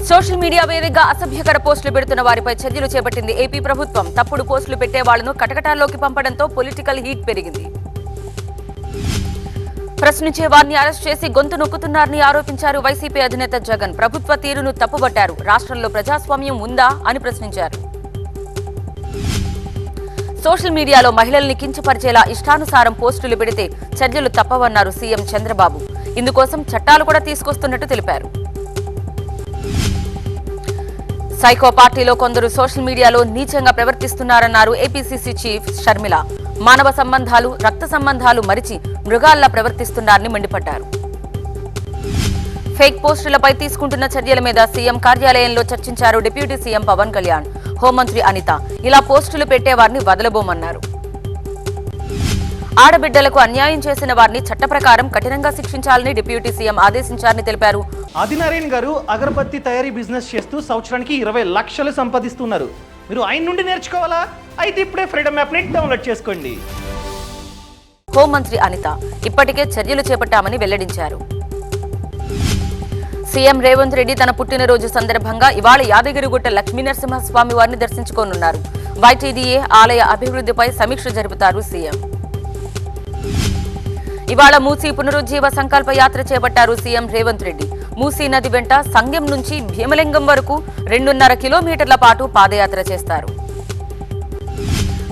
Social media వేదికగా అసభ్యకర పోస్టులు పెడుతున్న వారిపై చర్యలు చేపట్టింది ఏపీ ప్రభుత్వం. తప్పుడు పోస్టులు పెట్టే వాళ్లను కటకటాల్లోకి పంపడంతో పొలిటికల్ హీట్ పెరిగింది. ప్రశ్నించే వారిని అరెస్ట్ చేసి గొంతు నొక్కుతున్నారని ఆరోపించారు వైసీపీ అధినేత జగన్. ప్రభుత్వ తీరును తప్పుబట్టారు. రాష్ట్రంలో ప్రజాస్వామ్యం ఉందా అని ప్రశ్నించారు. సోషల్ మీడియాలో మహిళల్ని కించపరిచేలా ఇష్టానుసారం పోస్టులు పెడితే చర్యలు తప్పవన్నారు సీఎం చంద్రబాబు. ఇందుకోసం చట్టాలు కూడా తీసుకొస్తున్నట్టు తెలిపారు. సైకో పార్టీలో కొందరు సోషల్ మీడియాలో నీచంగా ప్రవర్తిస్తున్నారన్నారు ఏపీసీసీ చీఫ్ షర్మిల. మానవ సంబంధాలు, రక్త సంబంధాలు మరిచి మృగాల్లా ప్రవర్తిస్తున్నారని మండిపడ్డారు. ఫేక్ పోస్టులపై తీసుకుంటున్న చర్యల మీద సీఎం కార్యాలయంలో చర్చించారు డిప్యూటీ సీఎం పవన్ కళ్యాణ్, హోంమంత్రి అనిత. ఇలా పోస్టులు పెట్టేవారిని వదలబోమన్నారు. ఆడబిడ్డలకు అన్యాయం చేసిన వారిని చట్ట ప్రకారం కఠినంగా శిక్షించాలని డిప్యూటీ సీఎం ఆదేశించారని తెలిపారు. ఆదినారాయణ గారు అగరబత్తి తయారీ బిజినెస్ చేస్తూ సంవత్సరానికి 20 లక్షలు సంపాదిస్తున్నారు. మీరు ఆయన నుండి నేర్చుకోవాలా? అయితే ఇప్పుడే ఫ్రీడమ్ యాప్ ని డౌన్లోడ్ చేసుకోండి. హోంమంత్రి అనిత ఇప్పటికే చర్యలు చేపట్టామని వెల్లడించారు. సీఎం రేవంత్ రెడ్డి తన పుట్టినరోజు సందర్భంగా ఇవాళ యాదగిరిగుట్ట లక్ష్మీనరసింహస్వామి వారిని దర్శించుకోనున్నారు. వైటీడీఏ ఆలయ అభివృద్ధిపై సమీక్ష జరుపుతారు సీఎం. ఇవాళ మూసీ పునరుజ్జీవ సంకల్ప యాత్ర చేపట్టారు సీఎం రేవంత్ రెడ్డి. మూసీ నది వెంట సంగెం నుంచి భీమలింగం వరకు 2.5 కిలోమీటర్ల పాటు పాదయాత్ర చేస్తారు.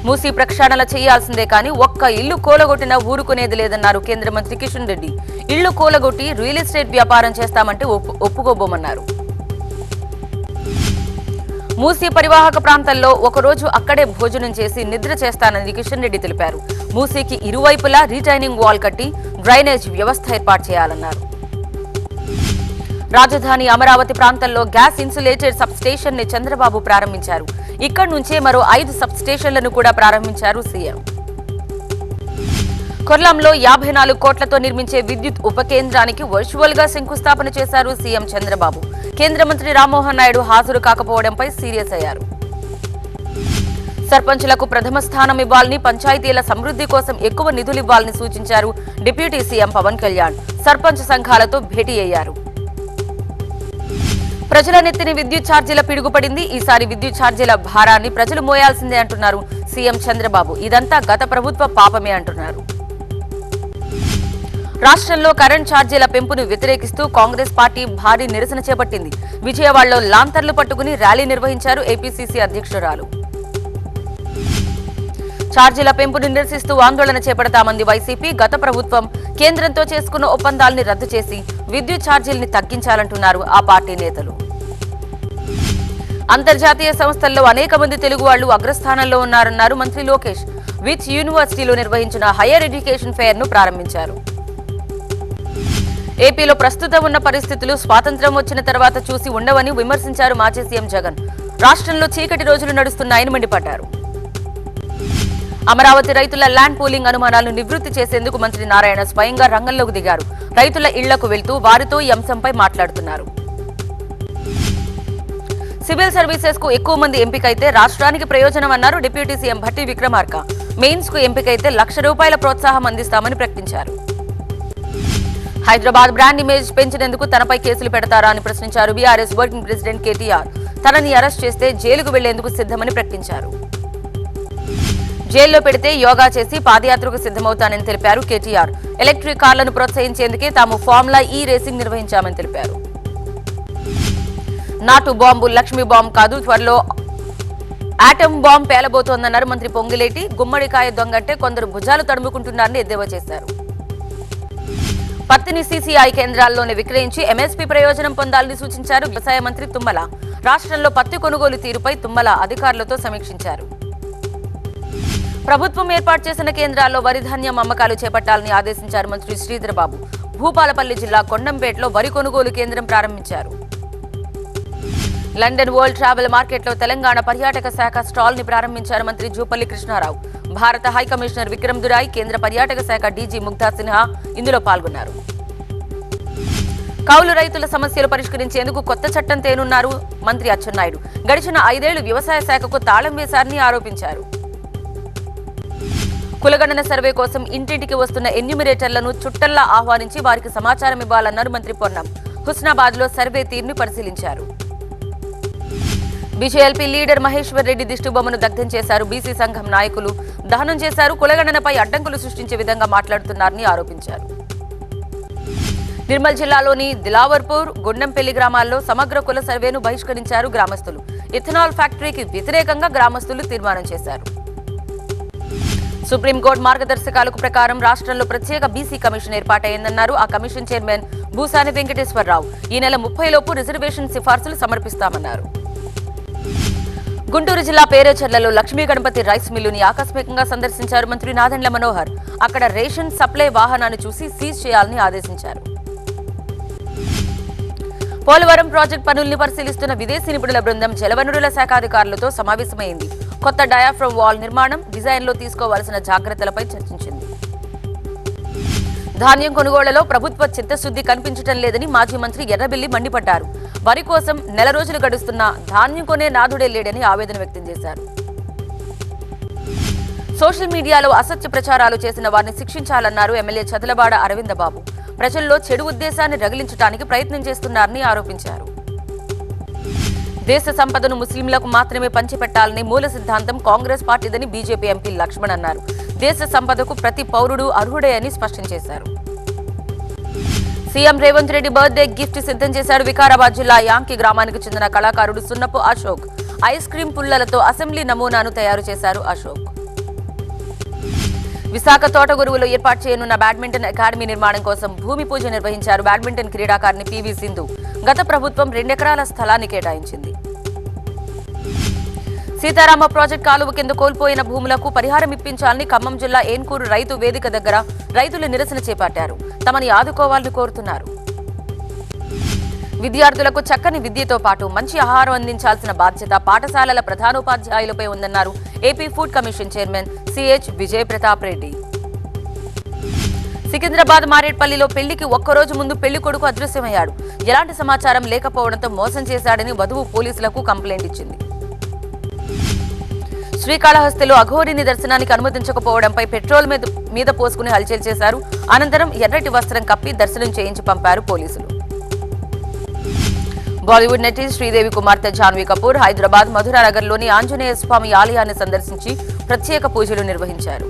మూసీ ప్రక్షాళన చేయాల్సిందే కానీ ఒక్క ఇల్లు కూలగొట్టినా ఊరుకునేది లేదన్నారు కేంద్ర మంత్రి కిషన్ రెడ్డి. ఇళ్లు కూలగొట్టి రియల్ ఎస్టేట్ వ్యాపారం చేస్తామంటే ఒప్పుకోబోమన్నారు. మూసీ పరివాహక ప్రాంతాల్లో ఒకరోజు అక్కడే భోజనం చేసి నిద్ర చేస్తానని కిషన్ రెడ్డి తెలిపారు. మూసీకి ఇరువైపులా రీటైనింగ్ వాల్ కట్టి డ్రైనేజ్ వ్యవస్థ ఏర్పాటు చేయాలన్నారు. రాజధాని అమరావతి ప్రాంతంలో గ్యాస్ ఇన్సులేటెడ్ సబ్ స్టేషన్ ని చంద్రబాబు ప్రారంభించారు. ఇక్కడి నుంచే మరో 5 సబ్ స్టేషన్లను కూడా ప్రారంభించారు సీఎం. కొర్లంలో 54 కోట్లతో నిర్మించే విద్యుత్ ఉప కేంద్రానికి వర్చువల్ గా శంకుస్థాపన చేశారు సీఎం చంద్రబాబు. కేంద్ర మంత్రి రామ్మోహన్ నాయుడు హాజరు కాకపోవడంపై సీరియస్ అయ్యారు. సర్పంచులకు ప్రథమ స్థానం ఇవ్వాలని, పంచాయతీల సమృద్ధి కోసం ఎక్కువ నిధులివ్వాలని సూచించారు డిప్యూటీ సీఎం పవన్ కళ్యాణ్. సర్పంచ్ సంఘాలతో భేటీ అయ్యారు. ప్రజల నెత్తిన విద్యుత్ ఛార్జీల పిడుగుపడింది. ఈసారి విద్యుత్ ఛార్జీల భారాన్ని ప్రజలు మోయాల్సిందే అంటున్నారు సీఎం చంద్రబాబు. ఇదంతా గత ప్రభుత్వ పాపమే అంటున్నారు. రాష్ట్రంలో కరెంట్ ఛార్జీల పెంపును వ్యతిరేకిస్తూ కాంగ్రెస్ పార్టీ భారీ నిరసన చేపట్టింది. విజయవాడలో లాంతర్లు పట్టుకుని ర్యాలీ నిర్వహించారు ఏపీసీసీ అధ్యక్షురాలు. ఛార్జీల పెంపును నిరసిస్తూ ఆందోళన చేపడతామంది వైసీపీ. గత ప్రభుత్వం కేంద్రంతో చేసుకున్న ఒప్పందాల్ని రద్దు చేసి విద్యుత్ ఛార్జీల్ని తగ్గించాలంటున్నారు ఆ పార్టీ నేతలు. అంతర్జాతీయ సంస్థల్లో అనేక మంది తెలుగు వాళ్లు అగ్రస్థానంలో ఉన్నారన్నారు మంత్రి లోకేష్. విచ్ యూనివర్సిటీలో నిర్వహించిన హైయర్ ఎడ్యుకేషన్ ఫెయిర్ ను ప్రారంభించారు. ఏపీలో ప్రస్తుతం ఉన్న పరిస్థితులు స్వాతంత్ర్యం వచ్చిన తర్వాత చూసి ఉండవని విమర్శించారు మాజీ సీఎం జగన్. రాష్ట్రంలో చీకటి రోజులు నడుస్తున్నాయని మండిపడ్డారు. అమరావతి రైతుల ల్యాండ్ పూలింగ్ అనుమానాలను నివృత్తి చేసేందుకు మంత్రి నారాయణ స్వయంగా రంగంలోకి దిగారు. రైతుల ఇళ్లకు వెళ్తూ వారితో ఈ అంశంపై మాట్లాడుతున్నారు. సివిల్ సర్వీసెస్ కు ఎక్కువ మంది ఎంపికైతే రాష్ట్రానికి ప్రయోజనం అన్నారు deputy CM Bhatti Vikramarka. Mains కు ఎంపికైతే ₹1,00,000 ప్రోత్సాహం అందిస్తామని ప్రకటించారు. హైదరాబాద్ బ్రాండ్ ఇమేజ్ పెంచినందుకు తనపై కేసులు పెడతారా అని ప్రశ్నించారు బీఆర్ఎస్ వర్కింగ్ ప్రెసిడెంట్ కేటీఆర్. తనని అరెస్ట్ చేస్తే జైలుకు వెళ్లేందుకు సిద్ధమని ప్రకటించారు. జైల్లో పెడితే యోగా చేసి పాదయాత్రకు సిద్ధమవుతానని తెలిపారు కేటీఆర్. ఎలక్ట్రిక్ కార్లను ప్రోత్సహించేందుకే తాము ఫార్ములా ఈ రేసింగ్ నిర్వహించామని తెలిపారు. నాటు బాంబు లక్ష్మీ బాంబు కాదు, త్వరలో ఆటం బాంబు పేలబోతోందన్నారు మంత్రి పొంగిలేటి. గుమ్మడికాయ దొంగంటే కొందరు భుజాలు తడుముకుంటున్నారని ఎద్దేవా చేశారు. పత్తిని సీసీఐ కేంద్రాల్లోనే విక్రయించి ఎంఎస్పీ ప్రయోజనం పొందాలని సూచించారు వ్యవసాయ మంత్రి తుమ్మల. రాష్ట్రంలో పత్తి కొనుగోలు తీరుపై తుమ్మల అధికారులతో సమీక్షించారు. ప్రభుత్వం ఏర్పాటు చేసిన కేంద్రాల్లో వరి ధాన్యం అమ్మకాలు చేపట్టాలని ఆదేశించారు మంత్రి శ్రీధర్బాబు. భూపాలపల్లి జిల్లా కొండంపేటలో వరి కొనుగోలు కేంద్రం ప్రారంభించారు. లండన్ వరల్డ్ ట్రావెల్ మార్కెట్లో తెలంగాణ పర్యాటక శాఖ స్టాల్ ని ప్రారంభించారు మంత్రి జూపల్లి కృష్ణారావు. భారత హై కమిషనర్ విక్రమ్ దురాయ్, కేంద్ర పర్యాటక శాఖ డీజీ ముగ్ధా సిన్హా ఇందులో పాల్గొన్నారు. కౌలు రైతుల సమస్యలు పరిష్కరించేందుకు కొత్త చట్టం తేనున్నారు మంత్రి అచ్చెన్నాయుడు. గడిచిన 5 ఏళ్లు వ్యవసాయ శాఖకు తాళం వేశారని ఆరోపించారు. కులగణన సర్వే కోసం ఇంటింటికి వస్తున్న ఎన్యూమిరేటర్లను చుట్టల్లా ఆహ్వానించి వారికి సమాచారం ఇవ్వాలన్నారు మంత్రి పొన్నం. హుస్నాబాద్ లో సర్వే తీరును పరిశీలించారు. బీజేపీ లీడర్ మహేశ్వర్ రెడ్డి దిష్టిబొమ్మను దగ్ధం చేశారు. బీసీ సంఘం నాయకులు దహనం చేశారు. కులగణనపై అడ్డంకులు సృష్టించే విధంగా మాట్లాడుతున్నారని ఆరోపించారు. నిర్మల్ జిల్లాలోని దిలావర్పూర్, గుండంపల్లి గ్రామాల్లో సమగ్ర కుల సర్వేను బహిష్కరించారు గ్రామస్తులు. ఇథనాల్ ఫ్యాక్టరీకి వ్యతిరేకంగా గ్రామస్తులు తీర్మానం చేశారు. సుప్రీంకోర్టు మార్గదర్శకాలకు ప్రకారం రాష్ట్రంలో ప్రత్యేక బీసీ కమిషన్ ఏర్పాటైందన్నారు. ఆ కమిషన్ చైర్మన్ భూసాని వెంకటేశ్వరరావు ఈ నెల 30 లోపు రిజర్వేషన్ సిఫార్సులు సమర్పిస్తామన్నారు. గుంటూరు జిల్లా పేరేచర్లలో లక్ష్మీ గణపతి రైస్ మిల్లుని ఆకస్మికంగా సందర్శించారు మంత్రి నాదెండ్ల మనోహర్. అక్కడ రేషన్ సప్లై వాహనాన్ని చూసి సీజ్ చేయాలని ఆదేశించారు. పోలవరం ప్రాజెక్టు పనుల్ని పరిశీలిస్తున్న విదేశీ నిపుణుల బృందం జలవనరుల శాఖ అధికారులతో సమావేశమైంది. కొత్త డయాఫ్రమ్ వాల్ నిర్మాణం, డిజైన్లో తీసుకోవాల్సిన జాగ్రత్తలపై చర్చించింది. ధాన్యం కొనుగోళ్లలో ప్రభుత్వ చిత్తశుద్ధి కనిపించడం లేదని మాజీ మంత్రి ఎర్రబెల్లి మండిపడ్డారు. వరి కోసం నెల రోజులు గడుస్తున్నా ధాన్యం కొనే నాథుడే లేడని ఆవేదన వ్యక్తం చేశారు. సోషల్ మీడియాలో అసత్య ప్రచారాలు చేసిన వారిని శిక్షించాలన్నారు ఎమ్మెల్యే చదలవాడ అరవిందబాబు. ప్రజల్లో చెడు ఉద్దేశాన్ని రగిలించడానికి ప్రయత్నం చేస్తున్నారని ఆరోపించారు. దేశ సంపదను ముస్లింలకు మాత్రమే పంచిపెట్టాలని మూల సిద్ధాంతం కాంగ్రెస్ పార్టీదని బీజేపీ ఎంపీ లక్ష్మణ్ అన్నారు. దేశ సంపదకు ప్రతి పౌరుడు అర్హుడే అని స్పష్టం చేశారు. CM Revanth Reddy birthday gift సిద్ధం చేశారు. వికారాబాద్ జిల్లా యాంకి గ్రామానికి చెందిన కళాకారుడు సున్నపు అశోక్ ఐస్ క్రీం పుల్లలతో అసెంబ్లీ నమూనాను తయారు చేశారు. అశోక్ విశాఖ తోటగురువులో ఏర్పాటు చేయనున్న బ్యాడ్మింటన్ అకాడమీ నిర్మాణం కోసం భూమి పూజ నిర్వహించారు. బ్యాడ్మింటన్ క్రీడాకారిణి పివి సింధు గత ప్రభుత్వం 2 ఎకరాల స్థలాన్ని కేటాయించింది. సీతారామ ప్రాజెక్టు కాలువ కింద కోల్పోయిన భూములకు పరిహారం ఇప్పించాలని ఖమ్మం జిల్లా ఏన్కూరు రైతు వేదిక దగ్గర రైతులు నిరసన చేపట్టారు. తమని ఆదుకోవాలని కోరుతున్నారు. విద్యార్థులకు చక్కని విద్యతో పాటు మంచి ఆహారం అందించాల్సిన బాధ్యత పాఠశాలల ప్రధానోపాధ్యాయులపై ఉందన్నారు AP food commission chairman CH Vijay Pratap Reddy. Secunderabad మారేడ్పల్లిలో పెళ్లికి ఒక్కరోజు ముందు పెళ్లి కొడుకు అదృశ్యమయ్యాడు. ఎలాంటి సమాచారం లేకపోవడంతో మోసం చేశాడని వధువు పోలీసులకు కంప్లైంట్ ఇచ్చింది. శ్రీకాళహస్తిలో అఘోరిని దర్శనానికి అనుమతించకపోవడంపై పెట్రోల్ మీద పోసుకుని హల్చల్ చేశారు. అనంతరం ఎర్రటి వస్త్రం కప్పి దర్శనం చేయించి పంపారు పోలీసులు. బాలీవుడ్ నటి శ్రీదేవి కుమార్తె జాన్వీ కపూర్ హైదరాబాద్ మధురానగర్లోని ఆంజనేయ స్వామి ఆలయాన్ని సందర్శించి ప్రత్యేక పూజలు నిర్వహించారు.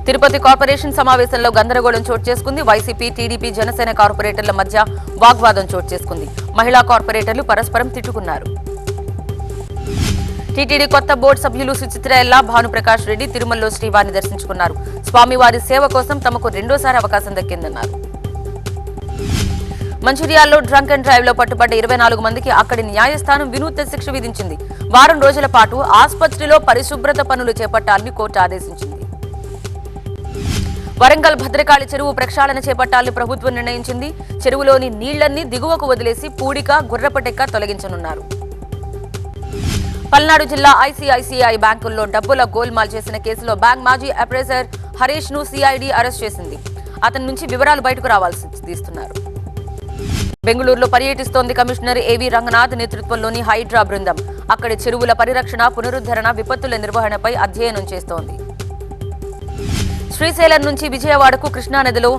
తిరుపతి కార్పొరేషన్ సమావేశంలో గందరగోళం చోటు చేసుకుంది. వైసీపీ, టీడీపీ, జనసేన కార్పొరేటర్ల మధ్య వాగ్వాదం చోటు చేసుకుంది. మహిళా కార్పొరేటర్లు పరస్పరం తిట్టుకున్నారు. టీటీడీ కొత్త బోర్డు సభ్యులు సుచిత్ర ఎల్లా, భానుప్రకాష్ రెడ్డి తిరుమలలో శ్రీవారిని దర్శించుకున్నారు. స్వామివారి సేవ కోసం తమకు రెండోసారి అవకాశం దక్కిందన్నారు. మంచిర్యాలలో డ్రంక్ అండ్ డ్రైవ్ లో పట్టుబడ్డ 24 మందికి అక్కడి న్యాయస్థానం వినూత్న శిక్ష విధించింది. వారం రోజుల పాటు ఆసుపత్రిలో పరిశుభ్రత పనులు చేపట్టాలని కోర్టు ఆదేశించింది. వరంగల్ భద్రకాళి చెరువు ప్రక్షాళన చేపట్టాలని ప్రభుత్వం నిర్ణయించింది. చెరువులోని నీళ్లన్నీ దిగువకు వదిలేసి పూడిక, గుర్రపటెక్క తొలగించనున్నారు. పల్నాడు జిల్లా ఐసీఐసీఐ బ్యాంకుల్లో డబ్బుల గోల్మాల్ చేసిన కేసులో బ్యాంక్ మాజీ అప్రైజర్ హరీష్ ను సిఐడి అరెస్ట్ చేసింది. అతని నుంచి వివరాలు బయటకు రావాల్సి తీస్తున్నారు. బెంగళూరులో పర్యటిస్తోంది కమిషనర్ ఏవి రంగనాథ్ నేతృత్వంలోని హైడ్రా బృందం. అక్కడి చెరువుల పరిరక్షణ, పునరుద్ధరణ, విపత్తుల నిర్వహణపై అధ్యయనం చేస్తోంది. శ్రీశైలం నుంచి విజయవాడకు కృష్ణానదిలో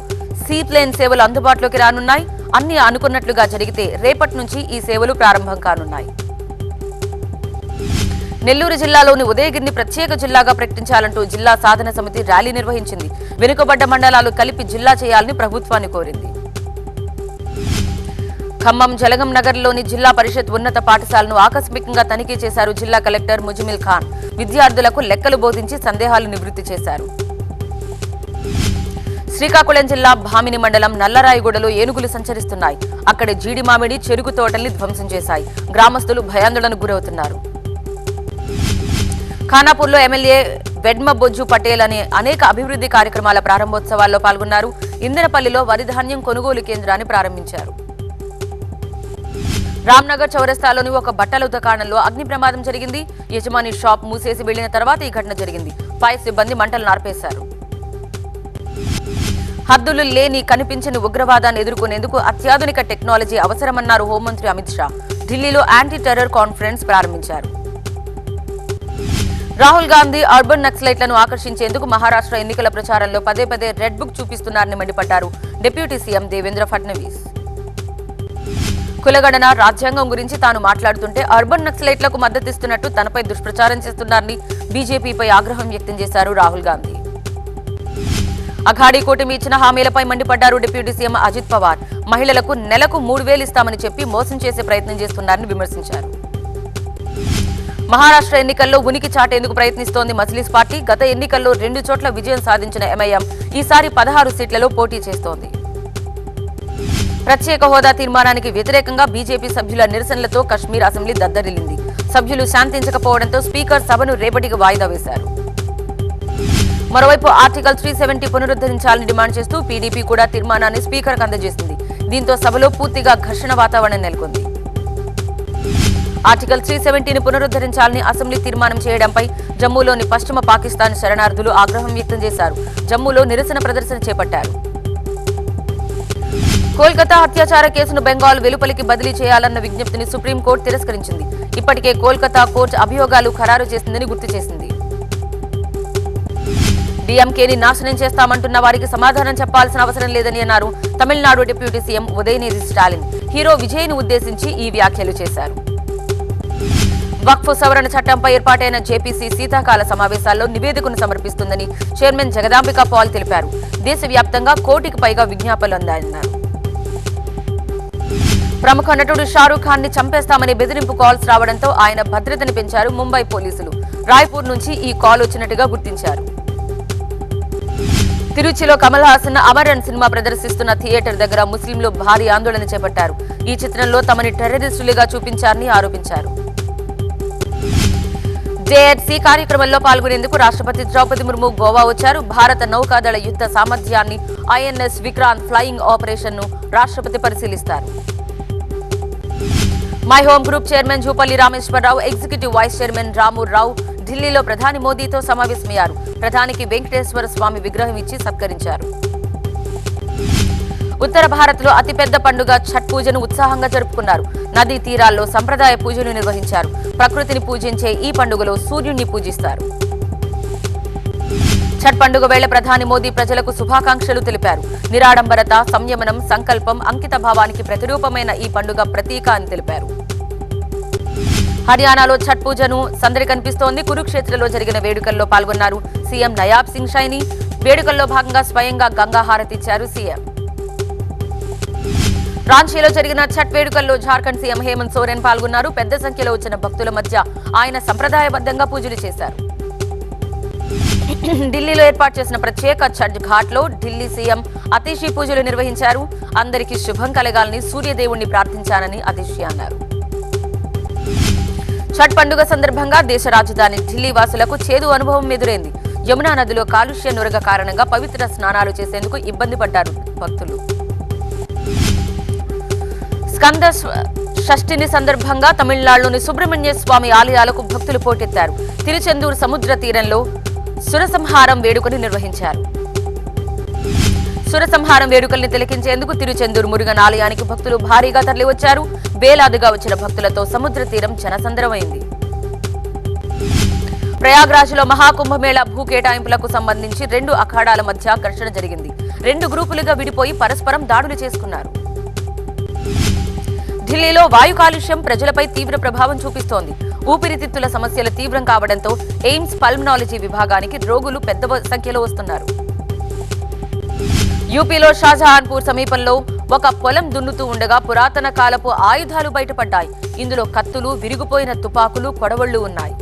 సీప్లేన్ సేవలు అందుబాటులోకి రానున్నాయి. అన్ని అనుకున్నట్లుగా జరిగితే రేపటి నుంచి ఈ సేవలు ప్రారంభం కానున్నాయి. నెల్లూరు జిల్లాలోని ఉదయగిరిని ప్రత్యేక జిల్లాగా ప్రకటించాలంటూ జిల్లా సాధన సమితి ర్యాలీ నిర్వహించింది. వెనుకబడ్డ మండలాలు కలిపి జిల్లా చేయాలని ప్రభుత్వాన్ని కోరింది. ఖమ్మం జలగం నగర్లోని జిల్లా పరిషత్ ఉన్నత పాఠశాలను ఆకస్మికంగా తనిఖీ చేశారు జిల్లా కలెక్టర్ ముజమిల్ ఖాన్. విద్యార్థులకు లెక్కలు బోధించి సందేహాలు నివృత్తి చేశారు. శ్రీకాకుళం జిల్లా భామిని మండలం నల్లరాయిగూడలో ఏనుగులు సంచరిస్తున్నాయి. అక్కడి జీడి మామిడి, చెరుకు తోటల్ని ధ్వంసం చేశాయి. గ్రామస్తులు భయాందోళనకు గురవుతున్నారు. ఖానాపూర్లో ఎమ్మెల్యే వెడ్మ బొజ్జు పటేల్ అనే అనేక అభివృద్ధి కార్యక్రమాల ప్రారంభోత్సవాల్లో పాల్గొన్నారు. ఇందనపల్లిలో వరి ధాన్యం కొనుగోలు కేంద్రాన్ని ప్రారంభించారు. రామ్నగర్ చౌరస్తాలోని ఒక బట్టల దుకాణంలో అగ్ని ప్రమాదం జరిగింది. యజమాని షాప్ మూసేసి వెళ్లిన తర్వాత ఈ ఘటన జరిగింది. ఫైర్ సిబ్బంది మంటలు నార్పేశారు. హద్దులు లేని కనిపించని ఉగ్రవాదాన్ని ఎదుర్కొనేందుకు అత్యాధునిక టెక్నాలజీ అవసరమన్నారు హోంమంత్రి అమిత్ షా. ఢిల్లీలో యాంటీ టెర్రర్ కాన్ఫరెన్స్ ప్రారంభించారు. రాహుల్ గాంధీ అర్బన్ నక్సలైట్లను ఆకర్షించేందుకు మహారాష్ట్ర ఎన్నికల ప్రచారంలో పదే పదే రెడ్ బుక్ చూపిస్తున్నారని మండిపడ్డారు డిప్యూటీ సీఎం దేవేంద్ర ఫడ్నవీస్. కులగణన రాజ్యాంగం గురించి తాను మాట్లాడుతుంటే అర్బన్ నక్సలైట్లకు మద్దతిస్తున్నట్టు తనపై దుష్ప్రచారం చేస్తున్నారని బీజేపీపై ఆగ్రహం వ్యక్తం చేశారు రాహుల్ గాంధీ. అఘాడీ కూటమి ఇచ్చిన హామీలపై మండిపడ్డారు డిప్యూటీ సీఎం అజిత్ పవార్. మహిళలకు నెలకు 3,000 ఇస్తామని చెప్పి మోసం చేసే ప్రయత్నం చేస్తున్నారని విమర్శించారు. మహారాష్ట్ర ఎన్నికల్లో ఉనికి చాటేందుకు ప్రయత్నిస్తోంది మజ్లిస్ పార్టీ. గత ఎన్నికల్లో 2 చోట్ల విజయం సాధించిన ఎంఐఎం ఈసారి 16 సీట్లలో పోటీ చేస్తోంది. ప్రత్యేక హోదా తీర్మానానికి వ్యతిరేకంగా బీజేపీ సభ్యుల నిరసనలతో కశ్మీర్ అసెంబ్లీ దద్దరిల్లింది. సభ్యులు శాంతించకపోవడంతో స్పీకర్ సభను రేపటికి వాయిదా వేశారు. మరోవైపు ఆర్టికల్ 370 పునరుద్ధరించాలని డిమాండ్ చేస్తూ పీడీపీ కూడా తీర్మానాన్ని స్పీకర్కు అందజేసింది. దీంతో సభలో పూర్తిగా ఘర్షణ వాతావరణం నెలకొంది. ఆర్టికల్ 370ని పునరుద్ధరించాలని అసెంబ్లీ తీర్మానం చేయడంపై జమ్మూలోని పశ్చిమ పాకిస్తాన్ శరణార్థులు ఆగ్రహం వ్యక్తం చేశారు. జమ్మూలో నిరసన ప్రదర్శన చేపట్టారు. కోల్కతా అత్యాచార కేసును బెంగాల్ వెలుపలికి బదిలీ చేయాలన్న విజ్ఞప్తిని సుప్రీంకోర్టు తిరస్కరించింది. ఇప్పటికే కోల్కతా కోర్టు అభియోగాలు ఖరారు చేసిందని గుర్తు చేసింది. డీఎంకేని నాశనం చేస్తామంటున్న వారికి సమాధానం చెప్పాల్సిన అవసరం లేదని అన్నారు Tamil Nadu deputy CM Udhayanidhi Stalin. Hero విజయ్ను ఉద్దేశించి ఈ వ్యాఖ్యలు చేశారు. వక్ఫ్ సవరణ చట్టంపై ఏర్పాటైన జేపీసీ శీతాకాల సమావేశాల్లో నివేదికను సమర్పిస్తుందని చైర్మన్ జగదాంబిక పాల్ తెలిపారు. దేశవ్యాప్తంగా 1 కోటికి పైగా విజ్ఞాపనలు అందాయన్నారు. ప్రముఖ నటుడు షారూఖ్ ఖాన్ ని చంపేస్తామని బెదిరింపు కాల్స్ రావడంతో ఆయన భద్రతను పెంచారు ముంబై పోలీసులు. రాయ్పూర్ నుంచి ఈ కాల్ వచ్చినట్టుగా గుర్తించారు. తిరుచిలో కమల్ హాసన్ అమరన్ సినిమా ప్రదర్శిస్తున్న థియేటర్ దగ్గర ముస్లింలు భారీ ఆందోళన చేపట్టారు. ఈ చిత్రంలో తమని టెర్రరిస్టులుగా చూపించారని ఆరోపించారు. జేఎడ్సీ కార్యక్రమంలో పాల్గొనేందుకు రాష్ట్రపతి ద్రౌపది ముర్ము గోవా వచ్చారు. భారత నౌకాదళ యుద్ధ సామర్థ్యాన్ని ఐఎన్ఎస్ విక్రాంత్ ఫ్లయింగ్ ఆపరేషన్ ను రాష్ట్రపతి పరిశీలిస్తారు. My home group chairman Jupally Rameshwar Rao, executive vice chairman Ramu Rao ఢిల్లీలో ప్రధాని మోదీతో సమావేశమయ్యారు. ప్రధానికి వెంకటేశ్వర స్వామి విగ్రహం ఇచ్చి సత్కరించారు. ఉత్తర భారత్ లో అతిపెద్ద పండుగ ఛట్ పూజను ఉత్సాహంగా జరుపుకున్నారు. నదీ తీరాల్లో సంప్రదాయ పూజలు నిర్వహించారు. ప్రకృతిని పూజించే ఈ పండుగలో సూర్యుడిని పూజిస్తారు. ఛట్ పండుగ వేళ ప్రధాని మోదీ ప్రజలకు శుభాకాంక్షలు తెలిపారు. నిరాడంబరత, సంయమనం, సంకల్పం, అంకిత భావానికి ప్రతిరూపమైన ఈ పండుగ ప్రతీక అని తెలిపారు. హర్యానాలో ఛట్ పూజను సందడి కనిపిస్తోంది. కురుక్షేత్రలో జరిగిన వేడుకల్లో పాల్గొన్నారు సీఎం నయాబ్ సింగ్ సైని. వేడుకల్లో భాగంగా స్వయంగా గంగా హారతిచ్చారు సీఎం. రాంచీలో జరిగిన ఛట్ వేడుకల్లో జార్ఖండ్ సీఎం హేమంత్ సోరెన్ పాల్గొన్నారు. పెద్ద సంఖ్యలో వచ్చిన భక్తుల మధ్య ఆయన సంప్రదాయబద్ధంగా పూజలు చేశారు. ఢిల్లీలో ఏర్పాటు చేసిన ప్రత్యేక ఛట్ ఘాట్ లో ఢిల్లీ సీఎం అతిషి పూజలు నిర్వహించారు. అందరికీ శుభం కలగాలని సూర్యదేవుణ్ణి ప్రార్థించానని అతిషి అన్నారు. ఛట్ పండుగ సందర్భంగా దేశ రాజధాని ఢిల్లీ వాసులకు చేదు అనుభవం ఎదురైంది. యమునా నదిలో కాలుష్య నురగ కారణంగా పవిత్ర స్నానాలు చేసేందుకు ఇబ్బంది పడ్డారు భక్తులు. స్కంద షష్ఠిని సందర్భంగా తమిళనాడులోని సుబ్రహ్మణ్య స్వామి ఆలయాలకు భక్తులు పోటెత్తారు. తిరుచెందూరు సముద్ర తీరంలో సురసంహారం వేడుకను నిర్వహించారు. సురసంహారం వేడుకల్ని తిలకించేందుకు తిరుచెందూరు మురుగన్ ఆలయానికి భక్తులు భారీగా తరలివచ్చారు. వేలాదిగా వచ్చిన భక్తులతో సముద్ర తీరం జనసంద్రమైంది. ప్రయాగ్రాజ్ లో మహాకుంభమేళా భూ కేటాయింపులకు సంబంధించి 2 అఖాడాల మధ్య ఘర్షణ జరిగింది. 2 గ్రూపులుగా విడిపోయి పరస్పరం దాడులు చేసుకున్నారు. ఢిల్లీలో వాయు కాలుష్యం ప్రజలపై తీవ్ర ప్రభావం చూపిస్తోంది. ఊపిరితిత్తుల సమస్యలు తీవ్రం కావడంతో ఎయిమ్స్ పల్మనాలజీ విభాగానికి రోగులు పెద్ద సంఖ్యలో వస్తున్నారు. యూపీలో షాజహాన్పూర్ సమీపంలో ఒక పొలం దున్నుతూ ఉండగా పురాతన కాలపు ఆయుధాలు బయటపడ్డాయి. ఇందులో కత్తులు, విరిగిపోయిన తుపాకులు, కొడవళ్లు ఉన్నాయి.